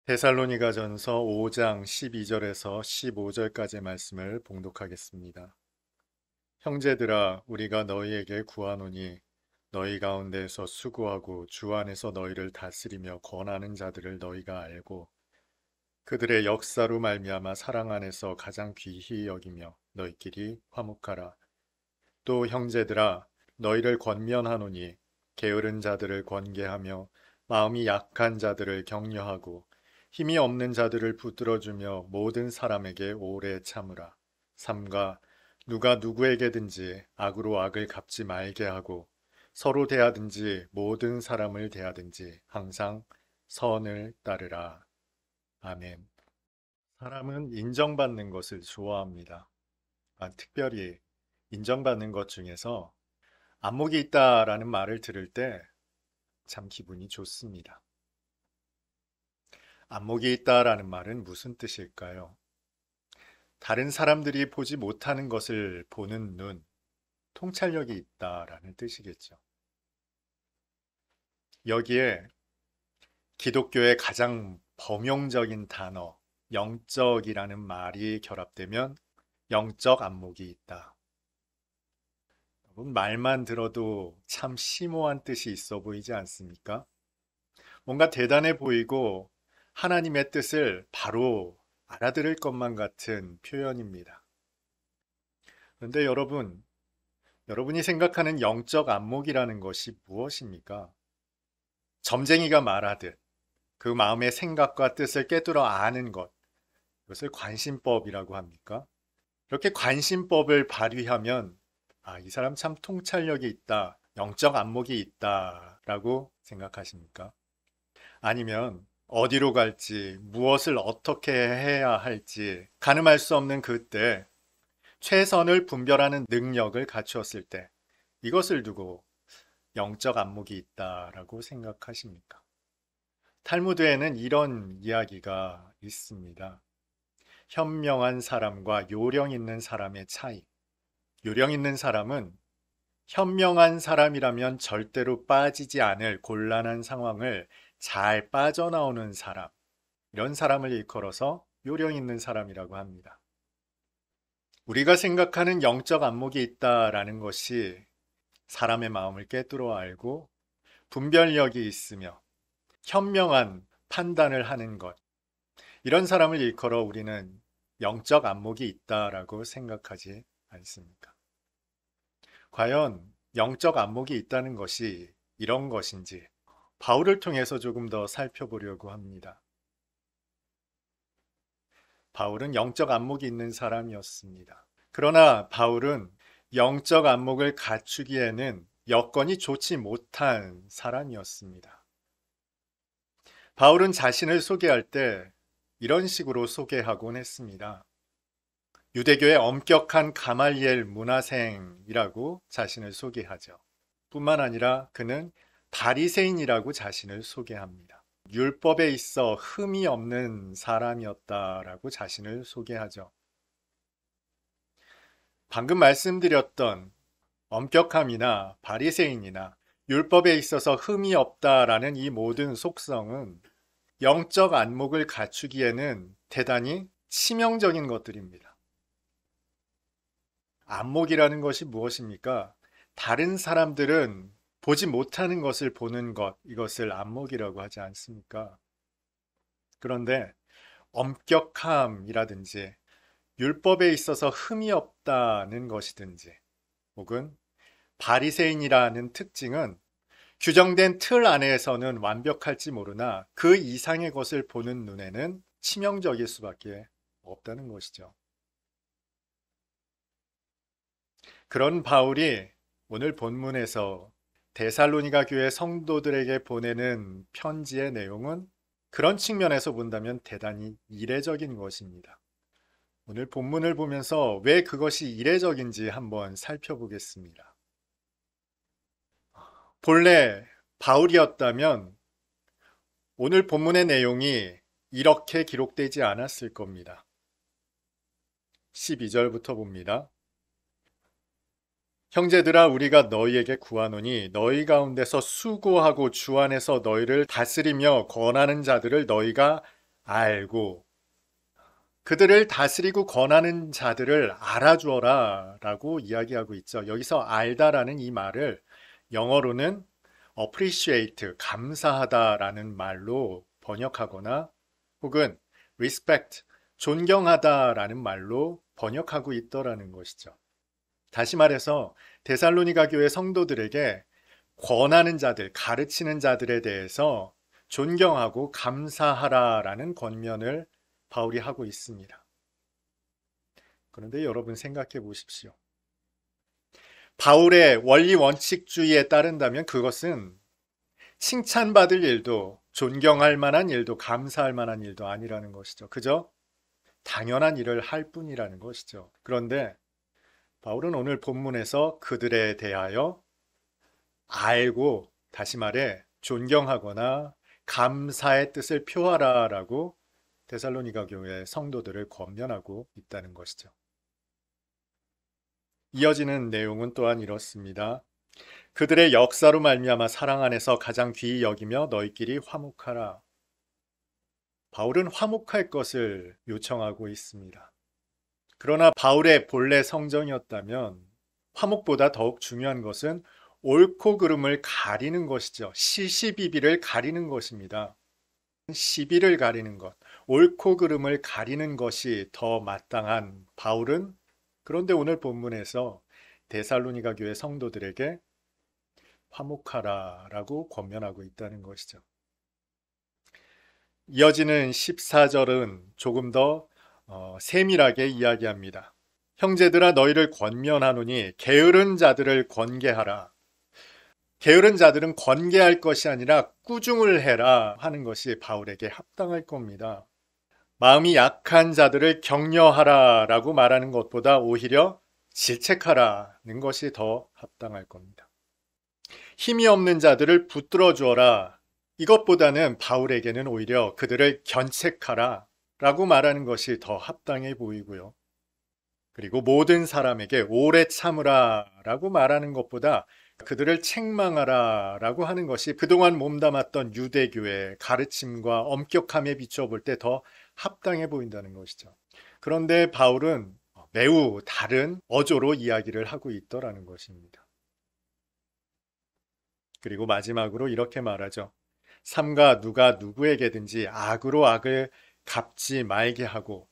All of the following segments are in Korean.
데살로니가전서 5장 12절에서 15절까지의 말씀을 봉독하겠습니다. 형제들아, 우리가 너희에게 구하노니 너희 가운데에서 수고하고 주 안에서 너희를 다스리며 권하는 자들을 너희가 알고 그들의 역사로 말미암아 사랑 안에서 가장 귀히 여기며 너희끼리 화목하라. 또 형제들아, 너희를 권면하노니 게으른 자들을 권계하며 마음이 약한 자들을 격려하고 힘이 없는 자들을 붙들어주며 모든 사람에게 오래 참으라. 삼가 누가 누구에게든지 악으로 악을 갚지 말게 하고 서로 대하든지 모든 사람을 대하든지 항상 선을 따르라. 아멘. 사람은 인정받는 것을 좋아합니다. 특별히 인정받는 것 중에서 안목이 있다라는 말을 들을 때 참 기분이 좋습니다. 안목이 있다라는 말은 무슨 뜻일까요? 다른 사람들이 보지 못하는 것을 보는 눈, 통찰력이 있다라는 뜻이겠죠. 여기에 기독교의 가장 범용적인 단어, 영적이라는 말이 결합되면 영적 안목이 있다. 말만 들어도 참 심오한 뜻이 있어 보이지 않습니까? 뭔가 대단해 보이고 하나님의 뜻을 바로 알아들을 것만 같은 표현입니다. 그런데 여러분이 생각하는 영적 안목이라는 것이 무엇입니까? 점쟁이가 말하듯 그 마음의 생각과 뜻을 꿰뚫어 아는 것, 이것을 관심법이라고 합니까? 이렇게 관심법을 발휘하면 이 사람 참 통찰력이 있다, 영적 안목이 있다라고 생각하십니까? 아니면 어디로 갈지, 무엇을 어떻게 해야 할지 가늠할 수 없는 그때 최선을 분별하는 능력을 갖추었을 때 이것을 두고 영적 안목이 있다라고 생각하십니까? 탈무드에는 이런 이야기가 있습니다. 현명한 사람과 요령 있는 사람의 차이. 요령 있는 사람은 현명한 사람이라면 절대로 빠지지 않을 곤란한 상황을 잘 빠져나오는 사람, 이런 사람을 일컬어서 요령 있는 사람이라고 합니다. 우리가 생각하는 영적 안목이 있다라는 것이 사람의 마음을 꿰뚫어 알고 분별력이 있으며 현명한 판단을 하는 것, 이런 사람을 일컬어 우리는 영적 안목이 있다라고 생각하지 않습니까? 과연 영적 안목이 있다는 것이 이런 것인지 바울을 통해서 조금 더 살펴보려고 합니다. 바울은 영적 안목이 있는 사람이었습니다. 그러나 바울은 영적 안목을 갖추기에는 여건이 좋지 못한 사람이었습니다. 바울은 자신을 소개할 때 이런 식으로 소개하곤 했습니다. 유대교의 엄격한 가말리엘 문화생이라고 자신을 소개하죠. 뿐만 아니라 그는 바리새인이라고 자신을 소개합니다. 율법에 있어 흠이 없는 사람이었다라고 자신을 소개하죠. 방금 말씀드렸던 엄격함이나 바리새인이나 율법에 있어서 흠이 없다라는 이 모든 속성은 영적 안목을 갖추기에는 대단히 치명적인 것들입니다. 안목이라는 것이 무엇입니까? 다른 사람들은 보지 못하는 것을 보는 것, 이것을 안목이라고 하지 않습니까? 그런데 엄격함이라든지 율법에 있어서 흠이 없다는 것이든지 혹은 바리새인이라는 특징은 규정된 틀 안에서는 완벽할지 모르나 그 이상의 것을 보는 눈에는 치명적일 수밖에 없다는 것이죠. 그런 바울이 오늘 본문에서 데살로니가 교회 성도들에게 보내는 편지의 내용은 그런 측면에서 본다면 대단히 이례적인 것입니다. 오늘 본문을 보면서 왜 그것이 이례적인지 한번 살펴보겠습니다. 본래 바울이었다면 오늘 본문의 내용이 이렇게 기록되지 않았을 겁니다. 12절부터 봅니다. 형제들아, 우리가 너희에게 구하노니 너희 가운데서 수고하고 주 안에서 너희를 다스리며 권하는 자들을 너희가 알고 그들을 다스리고 권하는 자들을 알아주어라 라고 이야기하고 있죠. 여기서 알다라는 이 말을 영어로는 appreciate, 감사하다라는 말로 번역하거나 혹은 respect, 존경하다라는 말로 번역하고 있더라는 것이죠. 다시 말해서 데살로니가 교회 성도들에게 권하는 자들, 가르치는 자들에 대해서 존경하고 감사하라라는 권면을 바울이 하고 있습니다. 그런데 여러분 생각해 보십시오. 바울의 원리 원칙주의에 따른다면 그것은 칭찬받을 일도 존경할 만한 일도 감사할 만한 일도 아니라는 것이죠. 그저 당연한 일을 할 뿐이라는 것이죠. 그런데 바울은 오늘 본문에서 그들에 대하여 알고 다시 말해 존경하거나 감사의 뜻을 표하라라고 데살로니가 교회 성도들을 권면하고 있다는 것이죠. 이어지는 내용은 또한 이렇습니다. 그들의 역사로 말미암아 사랑 안에서 가장 귀히 여기며 너희끼리 화목하라. 바울은 화목할 것을 요청하고 있습니다. 그러나 바울의 본래 성정이었다면 화목보다 더욱 중요한 것은 옳고 그름을 가리는 것이죠. 시시비비를 가리는 것입니다. 시비를 가리는 것, 옳고 그름을 가리는 것이 더 마땅한 바울은 그런데 오늘 본문에서 데살로니가 교회 성도들에게 화목하라라고 권면하고 있다는 것이죠. 이어지는 14절은 조금 더 세밀하게 이야기합니다. 형제들아 너희를 권면하노니 게으른 자들을 권계하라. 게으른 자들은 권계할 것이 아니라 꾸중을 해라 하는 것이 바울에게 합당할 겁니다. 마음이 약한 자들을 격려하라라고 말하는 것보다 오히려 질책하라는 것이 더 합당할 겁니다. 힘이 없는 자들을 붙들어 주어라. 이것보다는 바울에게는 오히려 그들을 견책하라 라고 말하는 것이 더 합당해 보이고요. 그리고 모든 사람에게 오래 참으라 라고 말하는 것보다 그들을 책망하라 라고 하는 것이 그동안 몸담았던 유대교의 가르침과 엄격함에 비춰볼 때 더 합당해 보인다는 것이죠. 그런데 바울은 매우 다른 어조로 이야기를 하고 있더라는 것입니다. 그리고 마지막으로 이렇게 말하죠. 삼가 누가 누구에게든지 악으로 악을 갚지 말게 하고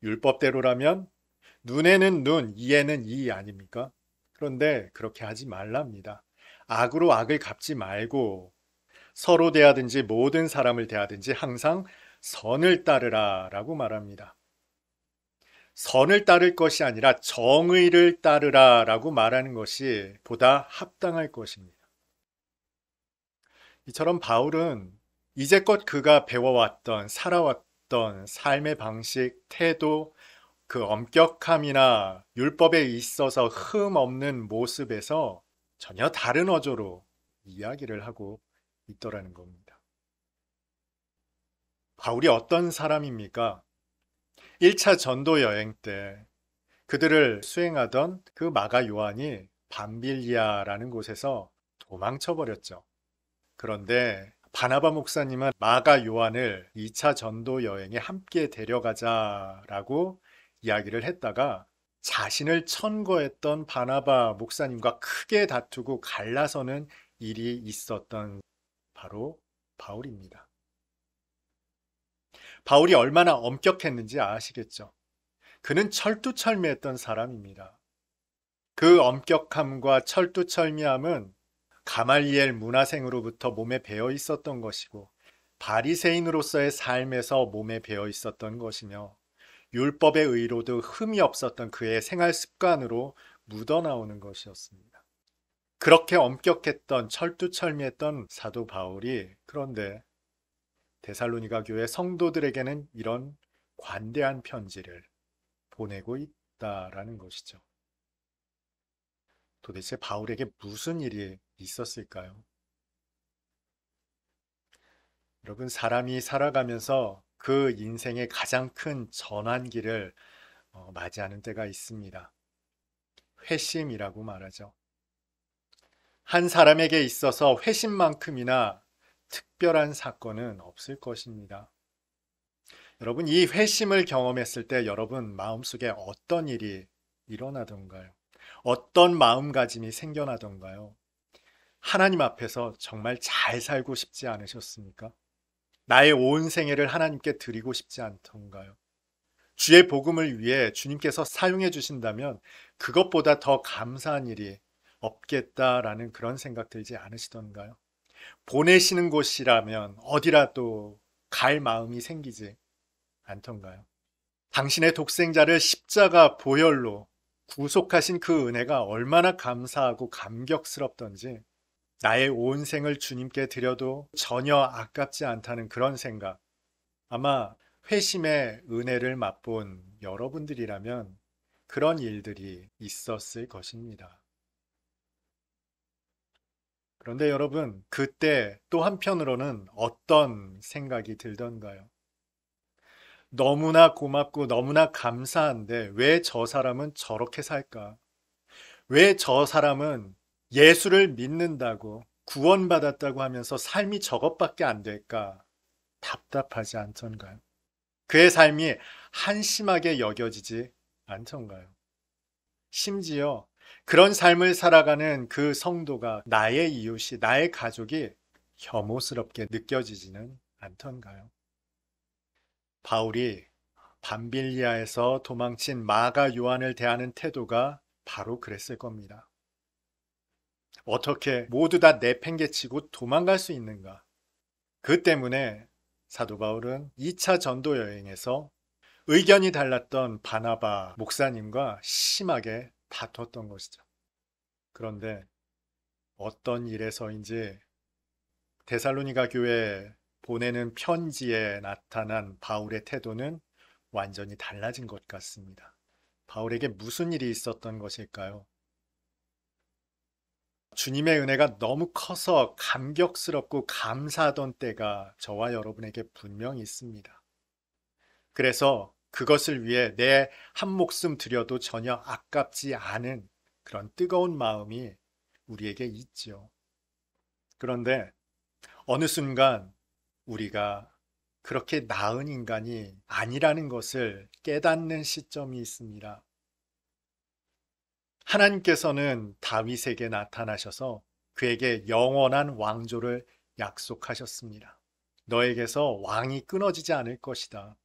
율법대로라면 눈에는 눈, 이에는 이 아닙니까? 그런데 그렇게 하지 말랍니다. 악으로 악을 갚지 말고 서로 대하든지 모든 사람을 대하든지 항상 선을 따르라 라고 말합니다. 선을 따를 것이 아니라 정의를 따르라 라고 말하는 것이 보다 합당할 것입니다. 이처럼 바울은 이제껏 그가 배워왔던 살아왔던 삶의 방식, 태도, 그 엄격함이나 율법에 있어서 흠 없는 모습에서 전혀 다른 어조로 이야기를 하고 있더라는 겁니다. 바울이 어떤 사람입니까? 1차 전도 여행 때 그들을 수행하던 그 마가 요한이 밤빌리아라는 곳에서 도망쳐 버렸죠. 그런데 바나바 목사님은 마가 요한을 2차 전도 여행에 함께 데려가자라고 이야기를 했다가 자신을 천거했던 바나바 목사님과 크게 다투고 갈라서는 일이 있었던 바로 바울입니다. 바울이 얼마나 엄격했는지 아시겠죠? 그는 철두철미했던 사람입니다. 그 엄격함과 철두철미함은 가말리엘 문화생으로부터 몸에 배어 있었던 것이고 바리새인으로서의 삶에서 몸에 배어 있었던 것이며 율법의 의로도 흠이 없었던 그의 생활 습관으로 묻어나오는 것이었습니다. 그렇게 엄격했던 철두철미했던 사도 바울이 그런데 데살로니가 교회 성도들에게는 이런 관대한 편지를 보내고 있다라는 것이죠. 도대체 바울에게 무슨 일이 있었을까요? 여러분, 사람이 살아가면서 그 인생의 가장 큰 전환기를 맞이하는 때가 있습니다. 회심이라고 말하죠. 한 사람에게 있어서 회심만큼이나 특별한 사건은 없을 것입니다. 여러분, 이 회심을 경험했을 때 여러분 마음속에 어떤 일이 일어나던가요? 어떤 마음가짐이 생겨나던가요? 하나님 앞에서 정말 잘 살고 싶지 않으셨습니까? 나의 온 생애를 하나님께 드리고 싶지 않던가요? 주의 복음을 위해 주님께서 사용해 주신다면 그것보다 더 감사한 일이 없겠다라는 그런 생각 들지 않으시던가요? 보내시는 곳이라면 어디라도 갈 마음이 생기지 않던가요? 당신의 독생자를 십자가 보혈로 구속하신 그 은혜가 얼마나 감사하고 감격스럽던지 나의 온 생을 주님께 드려도 전혀 아깝지 않다는 그런 생각. 아마 회심의 은혜를 맛본 여러분들이라면 그런 일들이 있었을 것입니다. 그런데 여러분, 그때 또 한편으로는 어떤 생각이 들던가요? 너무나 고맙고 너무나 감사한데 왜 저 사람은 저렇게 살까? 왜 저 사람은 예수를 믿는다고 구원받았다고 하면서 삶이 저것밖에 안 될까? 답답하지 않던가요? 그의 삶이 한심하게 여겨지지 않던가요? 심지어 그런 삶을 살아가는 그 성도가 나의 이웃이, 나의 가족이 혐오스럽게 느껴지지는 않던가요? 바울이 밤빌리아에서 도망친 마가 요한을 대하는 태도가 바로 그랬을 겁니다. 어떻게 모두 다 내팽개치고 도망갈 수 있는가? 그 때문에 사도 바울은 2차 전도 여행에서 의견이 달랐던 바나바 목사님과 심하게 다퉜던 것이죠. 그런데 어떤 일에서인지 데살로니가 교회에 보내는 편지에 나타난 바울의 태도는 완전히 달라진 것 같습니다. 바울에게 무슨 일이 있었던 것일까요? 주님의 은혜가 너무 커서 감격스럽고 감사하던 때가 저와 여러분에게 분명히 있습니다. 그래서 그것을 위해 내 한 목숨 들여도 전혀 아깝지 않은 그런 뜨거운 마음이 우리에게 있지요. 그런데 어느 순간 우리가 그렇게 나은 인간이 아니라는 것을 깨닫는 시점이 있습니다. 하나님께서는 다윗에게 나타나셔서 그에게 영원한 왕조를 약속하셨습니다. 너에게서 왕이 끊어지지 않을 것이다.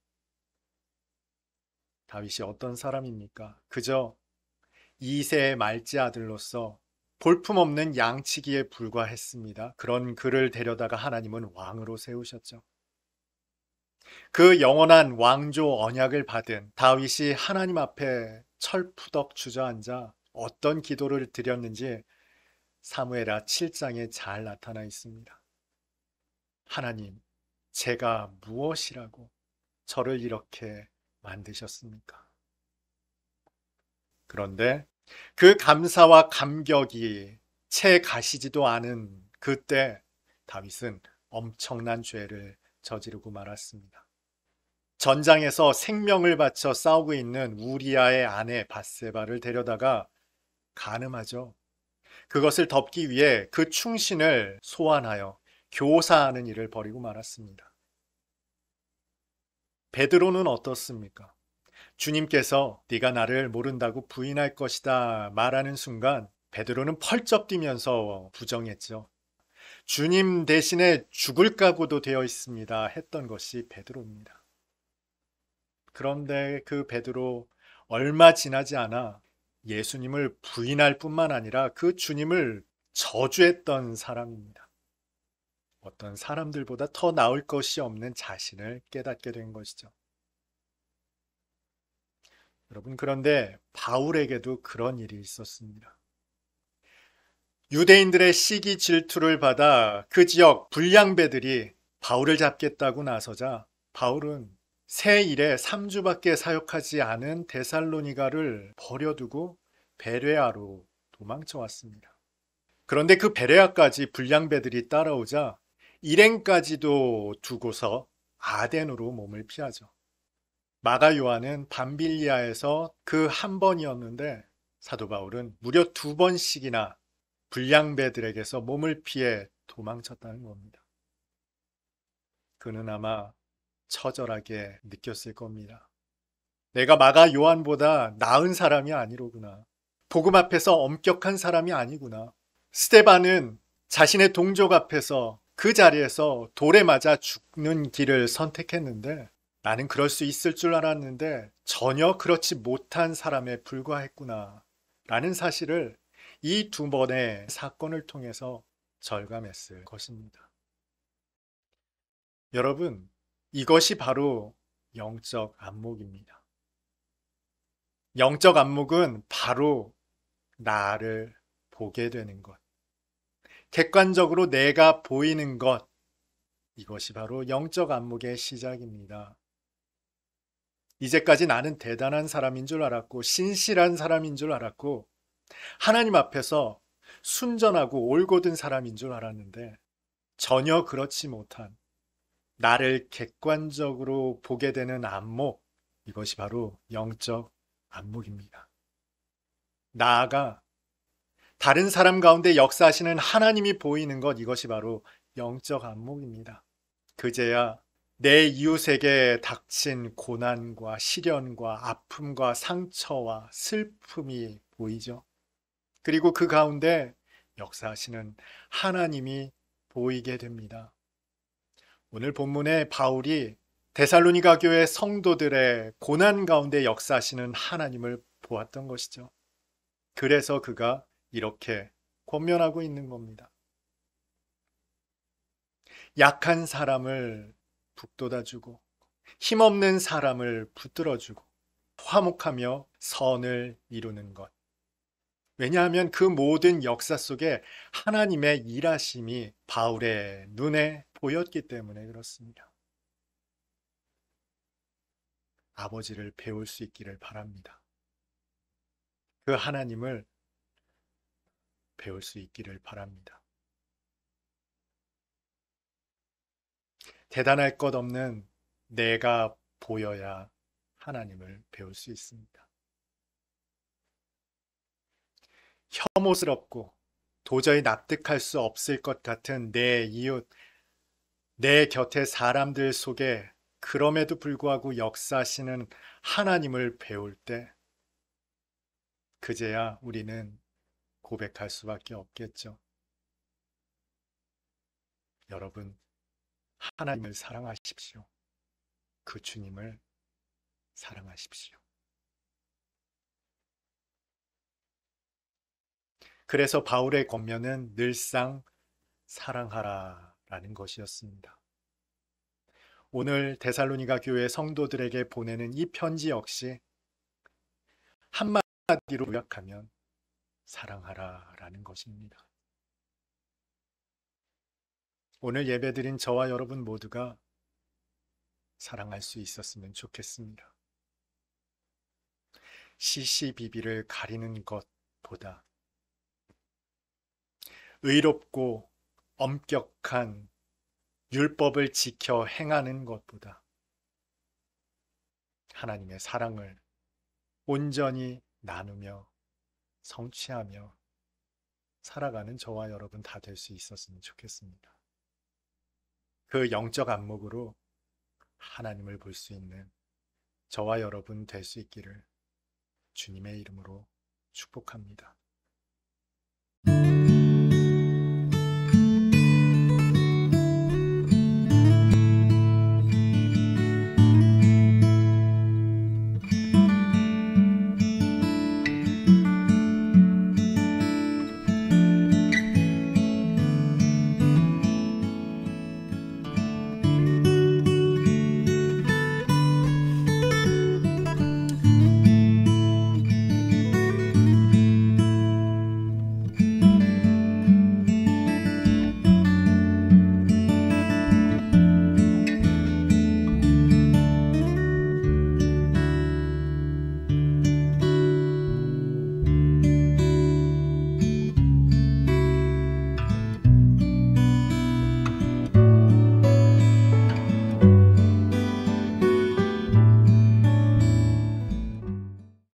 다윗이 어떤 사람입니까? 그저 이새의 말지 아들로서 볼품없는 양치기에 불과했습니다. 그런 그를 데려다가 하나님은 왕으로 세우셨죠. 그 영원한 왕조 언약을 받은 다윗이 하나님 앞에 철푸덕 주저앉아 어떤 기도를 드렸는지 사무엘하 7장에 잘 나타나 있습니다. 하나님, 제가 무엇이라고 저를 이렇게 만드셨습니까? 그런데 그 감사와 감격이 채 가시지도 않은 그때 다윗은 엄청난 죄를 저지르고 말았습니다. 전장에서 생명을 바쳐 싸우고 있는 우리아의 아내 밧세바를 데려다가 간음하죠. 그것을 덮기 위해 그 충신을 소환하여 교사하는 일을 벌이고 말았습니다. 베드로는 어떻습니까? 주님께서 네가 나를 모른다고 부인할 것이다 말하는 순간 베드로는 펄쩍 뛰면서 부정했죠. 주님 대신에 죽을 각오도 되어 있습니다 했던 것이 베드로입니다. 그런데 그 베드로 얼마 지나지 않아 예수님을 부인할 뿐만 아니라 그 주님을 저주했던 사람입니다. 어떤 사람들보다 더 나을 것이 없는 자신을 깨닫게 된 것이죠. 여러분, 그런데 바울에게도 그런 일이 있었습니다. 유대인들의 시기 질투를 받아 그 지역 불량배들이 바울을 잡겠다고 나서자 바울은 새 일에 3주밖에 사역하지 않은 데살로니가를 버려두고 베레아로 도망쳐 왔습니다. 그런데 그 베레아까지 불량배들이 따라오자 일행까지도 두고서 아덴으로 몸을 피하죠. 마가 요한은 밤빌리아에서 그 한 번이었는데 사도 바울은 무려 2번씩이나 불량배들에게서 몸을 피해 도망쳤다는 겁니다. 그는 아마 처절하게 느꼈을 겁니다. 내가 마가 요한보다 나은 사람이 아니로구나. 복음 앞에서 엄격한 사람이 아니구나. 스데반은 자신의 동족 앞에서 그 자리에서 돌에 맞아 죽는 길을 선택했는데 나는 그럴 수 있을 줄 알았는데 전혀 그렇지 못한 사람에 불과했구나 라는 사실을 이 두 번의 사건을 통해서 절감했을 것입니다. 여러분, 이것이 바로 영적 안목입니다. 영적 안목은 바로 나를 보게 되는 것. 객관적으로 내가 보이는 것. 이것이 바로 영적 안목의 시작입니다. 이제까지 나는 대단한 사람인 줄 알았고, 신실한 사람인 줄 알았고, 하나님 앞에서 순전하고 올곧은 사람인 줄 알았는데, 전혀 그렇지 못한 나를 객관적으로 보게 되는 안목. 이것이 바로 영적 안목입니다. 나아가 다른 사람 가운데 역사하시는 하나님이 보이는 것, 이것이 바로 영적 안목입니다. 그제야 내 이웃에게 닥친 고난과 시련과 아픔과 상처와 슬픔이 보이죠. 그리고 그 가운데 역사하시는 하나님이 보이게 됩니다. 오늘 본문에 바울이 데살로니가 교회 성도들의 고난 가운데 역사하시는 하나님을 보았던 것이죠. 그래서 그가 이렇게 권면하고 있는 겁니다. 약한 사람을 북돋아주고 힘없는 사람을 붙들어주고 화목하며 선을 이루는 것. 왜냐하면 그 모든 역사 속에 하나님의 일하심이 바울의 눈에 보였기 때문에 그렇습니다. 아버지를 배울 수 있기를 바랍니다. 그 하나님을 배울 수 있기를 바랍니다. 대단할 것 없는 내가 보여야 하나님을 배울 수 있습니다. 혐오스럽고 도저히 납득할 수 없을 것 같은 내 이웃, 내 곁의 사람들 속에 그럼에도 불구하고 역사하시는 하나님을 배울 때 그제야 우리는 고백할 수밖에 없겠죠. 여러분, 하나님을 사랑하십시오. 그 주님을 사랑하십시오. 그래서 바울의 권면은 늘상 사랑하라 라는 것이었습니다. 오늘 데살로니가 교회 성도들에게 보내는 이 편지 역시 한마디로 요약하면 사랑하라 라는 것입니다. 오늘 예배드린 저와 여러분 모두가 사랑할 수 있었으면 좋겠습니다. 시시비비를 가리는 것보다 의롭고 엄격한 율법을 지켜 행하는 것보다 하나님의 사랑을 온전히 나누며 성취하며 살아가는 저와 여러분 다 될 수 있었으면 좋겠습니다. 그 영적 안목으로 하나님을 볼 수 있는 저와 여러분 될 수 있기를 주님의 이름으로 축복합니다.